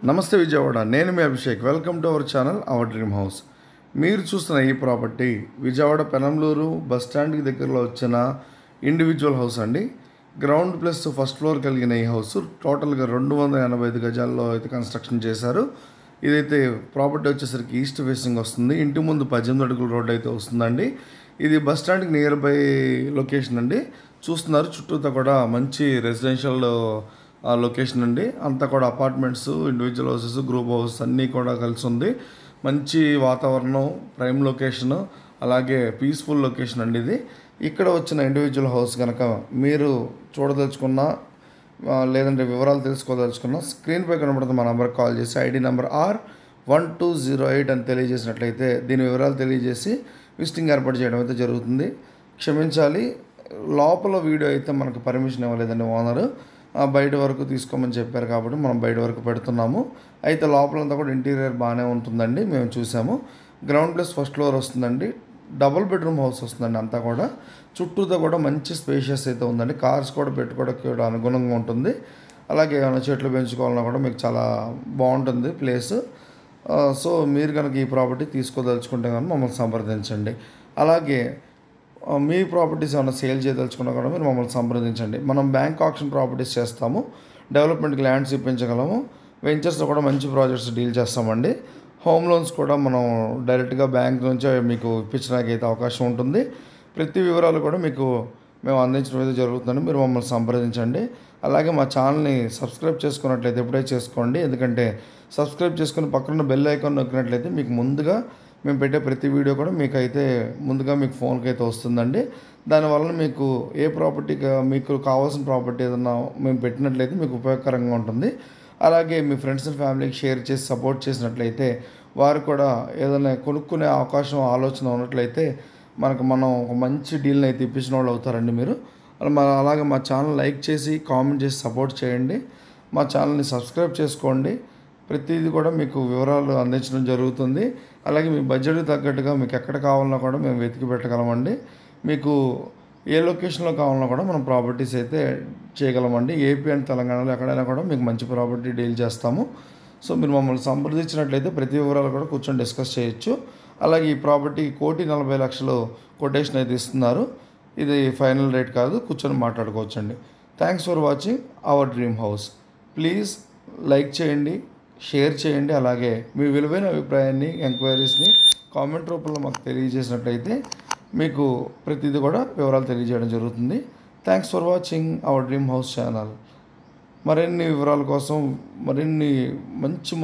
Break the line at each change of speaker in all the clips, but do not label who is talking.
నమస్తే విజయవాడ, నేను మీ Abhishek. Welcome to our channel our dream house. మీరు చూస్తున్న ఈ ప్రాపర్టీ విజయవాడ పెనంలూరు బస్ స్టాండ్కి దగ్గరలో వచ్చిన ఇండివిజువల్ హౌస్ అండి. గ్రౌండ్ ప్లస్ ఫస్ట్ ఫ్లోర్ కలిగిన ఈ హౌస్ టోటల్గా 285 గజాల్లో అయితే కన్స్ట్రక్షన్ చేశారు. ఇదైతే ప్రాపర్టీ వచ్చేసరికి ఈస్ట్ ఫేసింగ్ వస్తుంది. ఇంటి ముందు 18 అడుగుల రోడ్డు అయితే వస్తుందండి. ఇది బస్ స్టాండ్కి నియర్ బై లొకేషన్ అండి. చూస్తున్నారు, చుట్టూతో కూడా మంచి రెసిడెన్షియల్ లొకేషన్ అండి. అంతా కూడా apartments, individual houses, group houses అన్నీ కూడా కలిసి ఉంది. మంచి వాతావరణం, ప్రైమ్ లొకేషన్, అలాగే పీస్ఫుల్ లొకేషన్ అండి ఇది. ఇక్కడ వచ్చిన ఇండివిజువల్ హౌస్ కనుక మీరు చూడదలుచుకున్నా లేదంటే వివరాలు తెలుసుకోదలుచుకున్నా స్క్రీన్పై కనబడుతున్న మా నెంబర్కి కాల్ చేసి ఐడి నెంబర్ R1208 అని తెలియజేసినట్లయితే దీని వివరాలు తెలియజేసి విజిటింగ్ ఏర్పాటు చేయడం అయితే జరుగుతుంది. క్షమించాలి, లోపల వీడియో అయితే మనకు పర్మిషన్ ఇవ్వలేదండి ఓనరు. బయట వరకు తీసుకోమని చెప్పారు కాబట్టి మనం బయట వరకు పెడుతున్నాము. అయితే లోపలంతా కూడా ఇంటీరియర్ బాగానే ఉంటుందండి, మేము చూసాము. గ్రౌండ్ ప్లస్ ఫస్ట్ ఫ్లోర్ వస్తుందండి. డబుల్ బెడ్రూమ్ హౌస్ వస్తుందండి. అంతా కూడా చుట్టూతో కూడా మంచి స్పేషియస్ అయితే ఉందండి. కార్స్ కూడా పెట్టుకోవడానికి కూడా అనుగుణంగా ఉంటుంది. అలాగే ఏమైనా చెట్లు పెంచుకోవాలన్నా కూడా మీకు చాలా బాగుంటుంది ప్లేస్. సో మీరు కనుక ఈ ప్రాపర్టీ తీసుకోదలుచుకుంటే కనుక మమ్మల్ని సంప్రదించండి. అలాగే మీ ప్రాపర్టీస్ ఏమైనా సేల్ చేయదలుచుకున్నా కూడా మీరు మమ్మల్ని సంప్రదించండి. మనం బ్యాంక్ ఆక్షన్ ప్రాపర్టీస్ చేస్తాము, డెవలప్మెంట్కి ల్యాండ్స్ ఇప్పించగలము, వెంచర్స్లో కూడా మంచి ప్రాజెక్ట్స్ డీల్ చేస్తామండి. హోమ్ లోన్స్ కూడా మనం డైరెక్ట్గా బ్యాంక్ నుంచే మీకు ఇప్పించడానికి అయితే అవకాశం ఉంటుంది. ప్రతి వివరాలు కూడా మీకు మేము అందించడం అయితే జరుగుతుందండి. మీరు మమ్మల్ని సంప్రదించండి. అలాగే మా ఛానల్ని సబ్స్క్రైబ్ చేసుకున్నట్లయితే ఎప్పుడే చేసుకోండి. ఎందుకంటే సబ్స్క్రైబ్ చేసుకుని పక్కన బెల్ ఐకాన్ నొక్కినట్లయితే మీకు ముందుగా మేము పెట్టే ప్రతి వీడియో కూడా మీకైతే ముందుగా మీకు ఫోన్కి అయితే వస్తుందండి. దానివల్ల మీకు ఏ ప్రాపర్టీగా మీకు కావాల్సిన ప్రాపర్టీ ఏదన్నా మేము పెట్టినట్లయితే మీకు ఉపయోగకరంగా ఉంటుంది. అలాగే మీ ఫ్రెండ్స్ అండ్ ఫ్యామిలీకి షేర్ చేసి సపోర్ట్ చేసినట్లయితే వారు కూడా ఏదైనా కొనుక్కునే అవకాశం ఆలోచన ఉన్నట్లయితే మనం ఒక మంచి డీల్ని అయితే ఇప్పించిన వాళ్ళు అవుతారండి మీరు. అలాగే మా ఛానల్ లైక్ చేసి కామెంట్ చేసి సపోర్ట్ చేయండి. మా ఛానల్ని సబ్స్క్రైబ్ చేసుకోండి. ప్రతిదీ కూడా మీకు వివరాలు అందించడం జరుగుతుంది. అలాగే మీ బడ్జెట్కి తగ్గట్టుగా మీకు ఎక్కడ కావాలన్నా కూడా మేము వెతికి పెట్టగలమండి. మీకు ఏ లొకేషన్లో కావాలన్నా కూడా మనం ప్రాపర్టీస్ అయితే చేయగలమండి. ఏపీ అండ్ తెలంగాణలో ఎక్కడైనా కూడా మీకు మంచి ప్రాపర్టీ డీల్ చేస్తాము. సో మీరు మమ్మల్ని సంప్రదించినట్లయితే ప్రతి వివరాలు కూడా కూర్చొని డిస్కస్ చేయొచ్చు. అలాగే ఈ ప్రాపర్టీ 1,40,00,000 కొటేషన్ అయితే ఇస్తున్నారు. ఇది ఫైనల్ రేట్ కాదు, కూర్చొని మాట్లాడుకోవచ్చండి. Thanks for watching our dream house. Please like చేయండి, షేర్ చేయండి. అలాగే మీ విలువైన అభిప్రాయాన్ని, ఎంక్వైరీస్ని కామెంట్ రూపంలో మాకు తెలియజేసినట్లయితే మీకు ప్రతిదీ కూడా వివరాలు తెలియజేయడం జరుగుతుంది. Thanks for watching our dream house channel. మరిన్ని వివరాల కోసం, మరిన్ని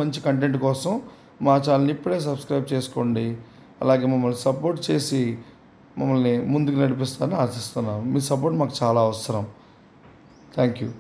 మంచి కంటెంట్ కోసం మా ఛానల్ని ఇప్పుడే సబ్స్క్రైబ్ చేసుకోండి. అలాగే మమ్మల్ని సపోర్ట్ చేసి మమ్మల్ని ముందుకు నడిపిస్తారని ఆశిస్తున్నాను. మీ సపోర్ట్ మాకు చాలా అవసరం. Thank you.